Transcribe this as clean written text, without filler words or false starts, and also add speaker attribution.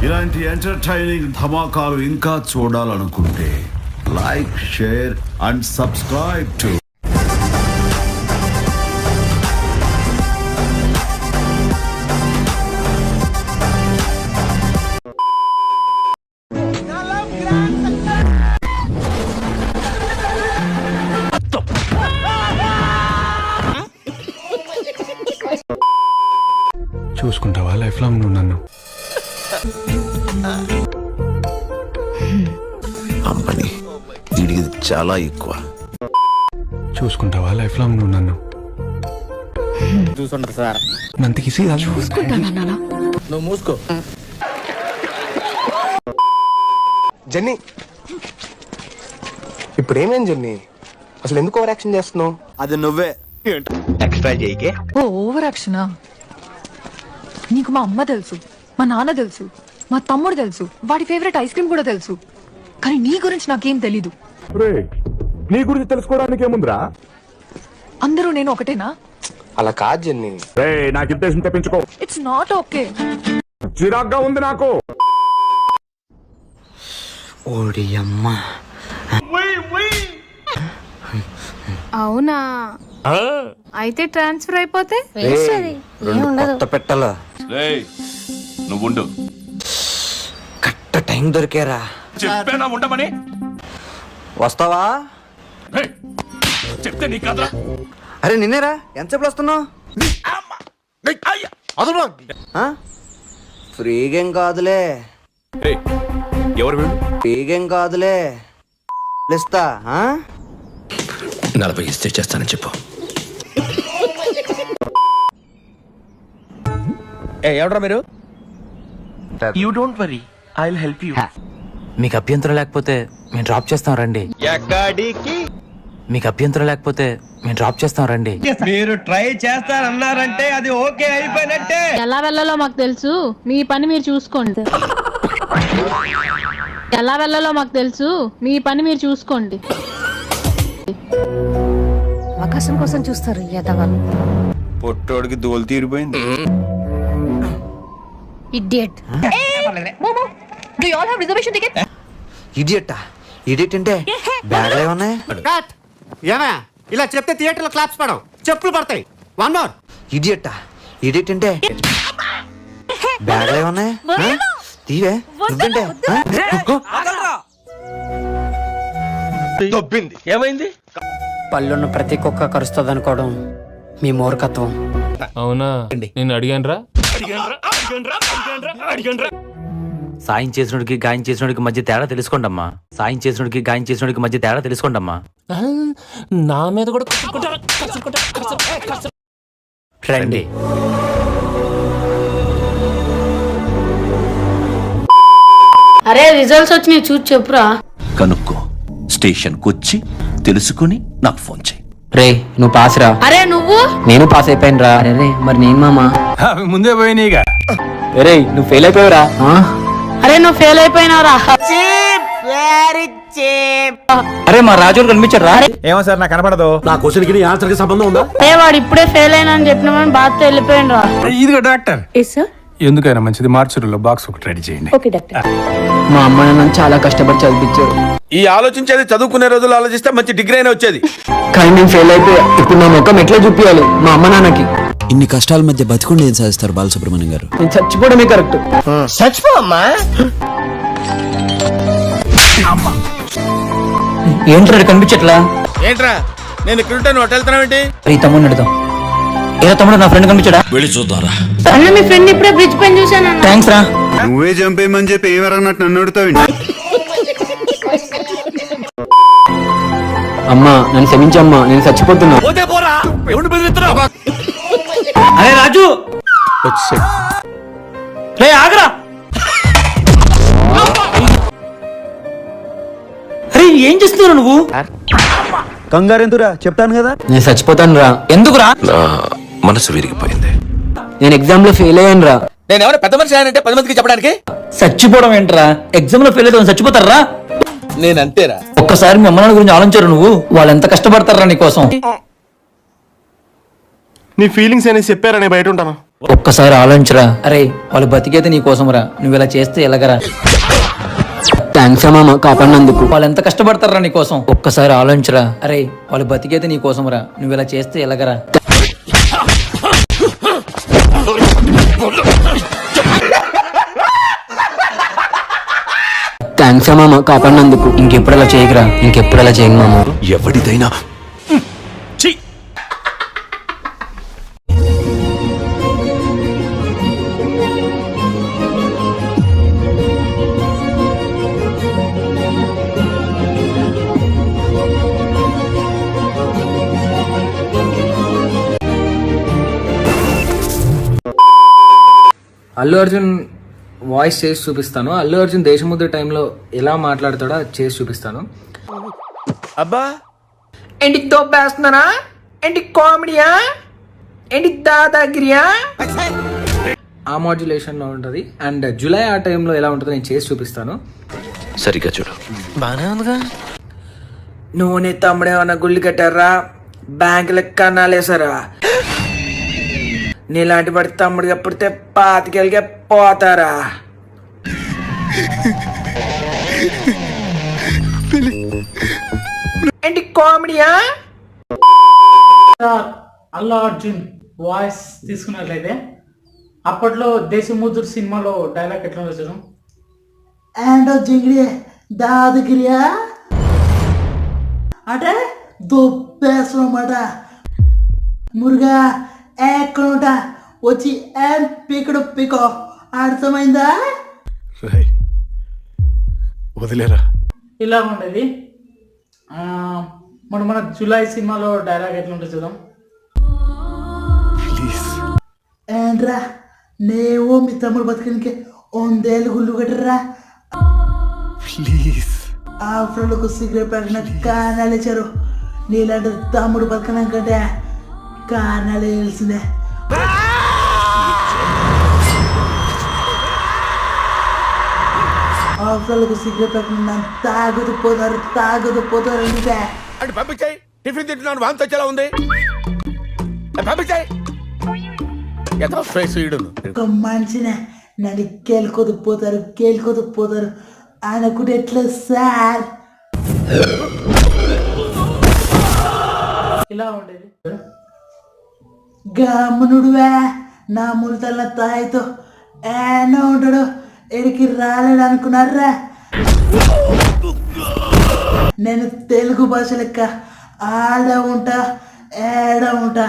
Speaker 1: ఇలాంటి ఎంటర్టైనింగ్ ధమాకాలు ఇంకా చూడాలనుకుంటే like, share and subscribe to
Speaker 2: చూసుకుంటావా లైఫ్ లాంగ్ నువ్వు నన్ను?
Speaker 3: అమ్మని దీనికి చాలా ఎక్కువ.
Speaker 2: చూసుకుంటావా లైఫ్ లాంగ్ నువ్వు నన్ను?
Speaker 4: చూసుంటారు సార్.
Speaker 2: మంతకి
Speaker 4: నువ్వు మూసుకో.
Speaker 5: జెన్నీ, ఇప్పుడు ఏమేం జెన్నీ? అసలు ఎందుకు ఓవర్ యాక్షన్ చేస్తున్నావు?
Speaker 3: అది నువ్వే ఎక్స్ట్రా చేయకే.
Speaker 6: ఓ ఓవర్ యాక్షనా? నీకు మా అమ్మ తెలుసు, మా నాన్న తెలుసు, మా తమ్ముడు తెలుసు, వాడి ఫేవరెట్ ఐస్ క్రీమ్ కూడా తెలుసు. కానీ నీ గురించి నాకేం తెలీదు.
Speaker 2: నీ గురించి తెలుసుకోవడానికి ఏముందిరా?
Speaker 6: అందరూ నేను ఒకటేనా?
Speaker 5: అలా కాదు జెన్నీ.
Speaker 2: నాకు ఇంటెన్షన్ తెప్పించుకో.
Speaker 6: It's not okay.
Speaker 2: చిరాగ్గా ఉంది నాకు.
Speaker 4: ఓడి అమ్మా.
Speaker 7: అవునా? అయితే ట్రాన్స్ఫర్ అయిపోతే
Speaker 4: కొత్త పెట్టాల
Speaker 8: నువ్వుండు.
Speaker 4: Correct time దొరికేరా.
Speaker 8: చెప్పేనా ఉండమని?
Speaker 4: వస్తావా?
Speaker 8: చెప్తే నీ కదరా.
Speaker 4: అరే నిన్నేరా, ఎంతసేపు వస్తున్నావు? ఫ్రీగేం కాదులే.
Speaker 8: ఎవరు వీడు?
Speaker 4: ఫ్రీగేం కాదులే, ఇస్తా.
Speaker 3: 40 ఇస్తే చేస్తానని చెప్పు.
Speaker 4: ఎవడ్రా మీరు?
Speaker 9: You don't worry, I will help you.
Speaker 10: మీకు అభ్యంతరం లేకపోతే మేము డ్రాప్ చేస్తాం రండి. మీకు అభ్యంతరం లేకపోతే మేము డ్రాప్ చేస్తాం రండి.
Speaker 9: మీరు ట్రై చేస్తారన్నారంటే అది ఓకే అయిపోయినట్టే.
Speaker 7: ఎలా వెళ్ళాలో మాకు తెలుసు, మీ పని మీరు చూసుకోండి. ఎలా వెళ్ళాలో మాకు తెలుసు, మీ పని మీరు చూసుకోండి.
Speaker 11: అవకాశం కోసం చూస్తారు యదవలు.
Speaker 3: పొట్టోడికి దోలు తీరిపోయింది.
Speaker 11: Idiot.
Speaker 6: Do you all have reservation tickets?
Speaker 4: ఇడియట్టా? ఇడియట్ అంటే బ్యాగ్ ఉన్నాయి.
Speaker 5: ఏమే ఇలా చెప్తే థియేటర్ లో క్లాప్స్ పడవు, చెప్పులు పడతాయి. One more.
Speaker 4: ఇడియట్టా? ఇడియట్ అంటే బ్యాగ్ ఉన్నాయి. తీవే నువ్వేంటే?
Speaker 9: దొబ్బింది. ఏమైంది?
Speaker 10: పళ్ళున్న ప్రతి కుక్క కరుస్తుంది అనుకోవడం మీ మూర్ఖత్వం.
Speaker 2: అవునా? నేను అడిగాను రా.
Speaker 10: సాయం చేసినోడికి గాయం చేసినోడికి మధ్య తేడా తెలుసుకోండమ్మా. సాయం చేసినోడికి గాయం చేసినోడికి మధ్య తేడా తెలుసుకోండమ్మా.
Speaker 2: నా మీద కూడా
Speaker 10: రండి.
Speaker 7: అరే రిజల్ట్స్ వచ్చినాయి, చూసి చెప్పురా.
Speaker 3: కనుక్కో, స్టేషన్ వచ్చి తెలుసుకుని నాకు ఫోన్ చేయి.
Speaker 10: రే నువ్వు పాస్ రా.
Speaker 7: అరే నువ్వు?
Speaker 10: నేను పాస్ అయిపోయాను రా. రే మరి నేను మామా
Speaker 2: ముందే పోయినాయిగా.
Speaker 10: రే నువ్వు ఫెయిల్ అయిపోయావురా.
Speaker 7: అరే నువ్వు ఫెయిల్ అయిపోయినావురా.
Speaker 10: అరే మా రాజు కనిపించాడు రా.
Speaker 9: ఏమో సార్ నాకు కనపడదు.
Speaker 5: నా క్వశ్చన్ కి ఆన్సర్ కి సంబంధం ఉందా?
Speaker 7: అరే వాడు ఇప్పుడే ఫెయిల్ అయినా అని చెప్పినామని బాధతో వెళ్ళిపోయినరా.
Speaker 2: ఇదిగో డాక్టర్. ఎందుకైనా మంచిది మార్చురులో బాక్స్ ఒకటి రెడీ చేయండి.
Speaker 10: మా అమ్మ నన్ను చాలా కష్టపడి చదివించారు.
Speaker 9: ఈ ఆలోచించేది చదువుకునే రోజులు ఆలోచిస్తే మంచి డిగ్రీ అయినా వచ్చేది.
Speaker 10: కానీ నేను ఫెయిల్ అయిపోయా. ఇప్పుడు నా ముఖం ఎట్లా చూపించాలి మా అమ్మ నాన్నకి?
Speaker 12: ఇన్ని కష్టాల మధ్య బతికుండి ఏం సాధిస్తారు బాలసుబ్రహ్మణ్యం గారు?
Speaker 10: నేను చచ్చిపోవడమే కరెక్ట్.
Speaker 9: చచ్చిపోమ్మా.
Speaker 10: ఏంట్రా కనిపించట్లా?
Speaker 9: ఏంట్రా నేను ఇక్కడ ఉంటాను, హోటల్ వెళ్తున్నావేంటి?
Speaker 10: ఈ తమ్ముడు నడదాం. ఏదో తమ్ముడు నా ఫ్రెండ్ కనిపించాడా?
Speaker 3: వెళ్ళి చూద్దారా.
Speaker 7: అన్న మీ ఫ్రెండ్ ఇప్పుడే బ్రిడ్జ్ పైన చూసాను.
Speaker 10: థ్యాంక్స్ రా.
Speaker 1: నువ్వే చంపేయమని చెప్పి ఏమరన్నట్టు నన్ను అడుగుతావు.
Speaker 10: అమ్మా నన్ను క్షమించమ్మా, నేను చచ్చిపోతున్నా. అరే రాజు రే ఆగరా. అరే ఏం చేస్తున్నావు నువ్వు?
Speaker 9: కంగారు ఎందుకురా, చెప్తాను కదా.
Speaker 10: నేను చచ్చిపోతాను రా. ఎందుకురా?
Speaker 3: నా మనసు విరిగిపోయింది.
Speaker 10: నేను ఎగ్జామ్ లో ఫెయిల్ అయ్యాను రా.
Speaker 9: నేను ఎవరైనా పెద్ద మనిషి అంటే 10 మందికి చెప్పడానికి.
Speaker 10: చచ్చిపోవడం ఏంట్రా? ఎగ్జామ్ లో ఫెయిల్ అయితే చచ్చిపోతారా?
Speaker 9: నేను అంతేరా.
Speaker 10: ఒక్కసారి మీ అమ్మ నాన్న గురించి ఆలోచించరు నువ్వు? వాళ్ళు ఎంత కష్టపడతారా నీ కోసం?
Speaker 5: నీ ఫీలింగ్స్ అనేది చెప్పారని బయట ఉంటాను.
Speaker 10: ఒక్కసారి ఆలోచించరా. అరే వాళ్ళు బతికేది నీ కోసంరా, నువ్వు ఇలా చేస్తే ఎలాగరా? థ్యాంక్స్ మామ కాపాడినందుకు. వాళ్ళు ఎంత కష్టపడతారా నీ కోసం. ఒక్కసారి ఆలోచించరా. అరే వాళ్ళు బతికేది నీ కోసంరా, నువ్వు ఇలా చేస్తే ఎలాగరా? థ్యాంక్స్ మామ కాపాడినందుకు. ఇంకెప్పుడు అలా చేయకురా, ఇంకెప్పుడు అలా చేయకు మామ.
Speaker 3: ఎవడిదైనా ఛీ!
Speaker 10: అల్లు అర్జున్ వాయిస్ చేసి చూపిస్తాను. అల్లు అర్జున్ దేశముద్ర టైంలో ఎలా మాట్లాడతాడో చేసి చూపిస్తాను.
Speaker 9: అబ్బా ఏంటి తోపేస్తున్నారా? ఏంటి కామెడీయా? ఏంటి దాదాగిరియా?
Speaker 10: ఆ మాడ్యులేషన్ లో ఉంటది. అండ్ జూలై ఆ టైంలో ఎలా ఉంటుందో నేను చేసి చూపిస్తాను.
Speaker 3: సరిగ్గా చూడు.
Speaker 4: బానే ఉందిగా.
Speaker 9: నూనె తమ్ముడేమన్నా గుళ్ళు కట్టారా? బ్యాంకులకు కన్నాలేసారా? నీలాంటి పడి తమ్ముడిగా పుడితే పాతికెళ్ళగా పోతారా? ఏంటి కామెడీయా?
Speaker 5: అల్లు అర్జున్ వాయిస్ తీసుకున్నట్లయితే అప్పట్లో దేశముద్ర సినిమాలో డైలాగ్ ఎట్లా వచ్చారు? అండ్ జింగిడి దాదగిరియా అంటే దొబ్బేస్తున్నమాట. మురుగా ఎక్కడ వచ్చి పీకడు పీకో, అర్థమైందా?
Speaker 2: వదిలేరా.
Speaker 5: ఇలా ఉండేది. మన జూలై సినిమాలో డైలాగ్ ఎట్లా ఉంటుంది చూద్దాం. ఏంట్రా నేవో మీ తమ్ముడు బతకనికి 100 గుళ్ళు కట్టరా?
Speaker 2: ప్లీజ్.
Speaker 5: ఆ ఫ్రెండ్కు సిగరెట్ పెట్టిన కారణాలు ఇచ్చారు. నీలాంటి తమ్ముడు బతకనాకంటే కారణాలు వేయాల్సిందే. ఆ ఫ్రెండ్కు సిగరెట్ పెట్టిన తాగుతూ పోతారు అంటే
Speaker 9: అంటే పంపించాయి. టిఫిన్ తింటున్నాను, వాంతి వచ్చేలా ఉంది. పంపించాయి.
Speaker 5: ఒక మనిషినే నన్ను కేలుకోదు పోతారు అనుకుంటే ఎట్లా సార్? ఇలా ఉండేది. గమనుడువే నా ములతల తాయితో ఏనా ఉంటాడు, ఎడికి రాలేడు అనుకున్నారా? నేను తెలుగు భాష లెక్క ఆడ ఉంటా ఏడ ఉంటా.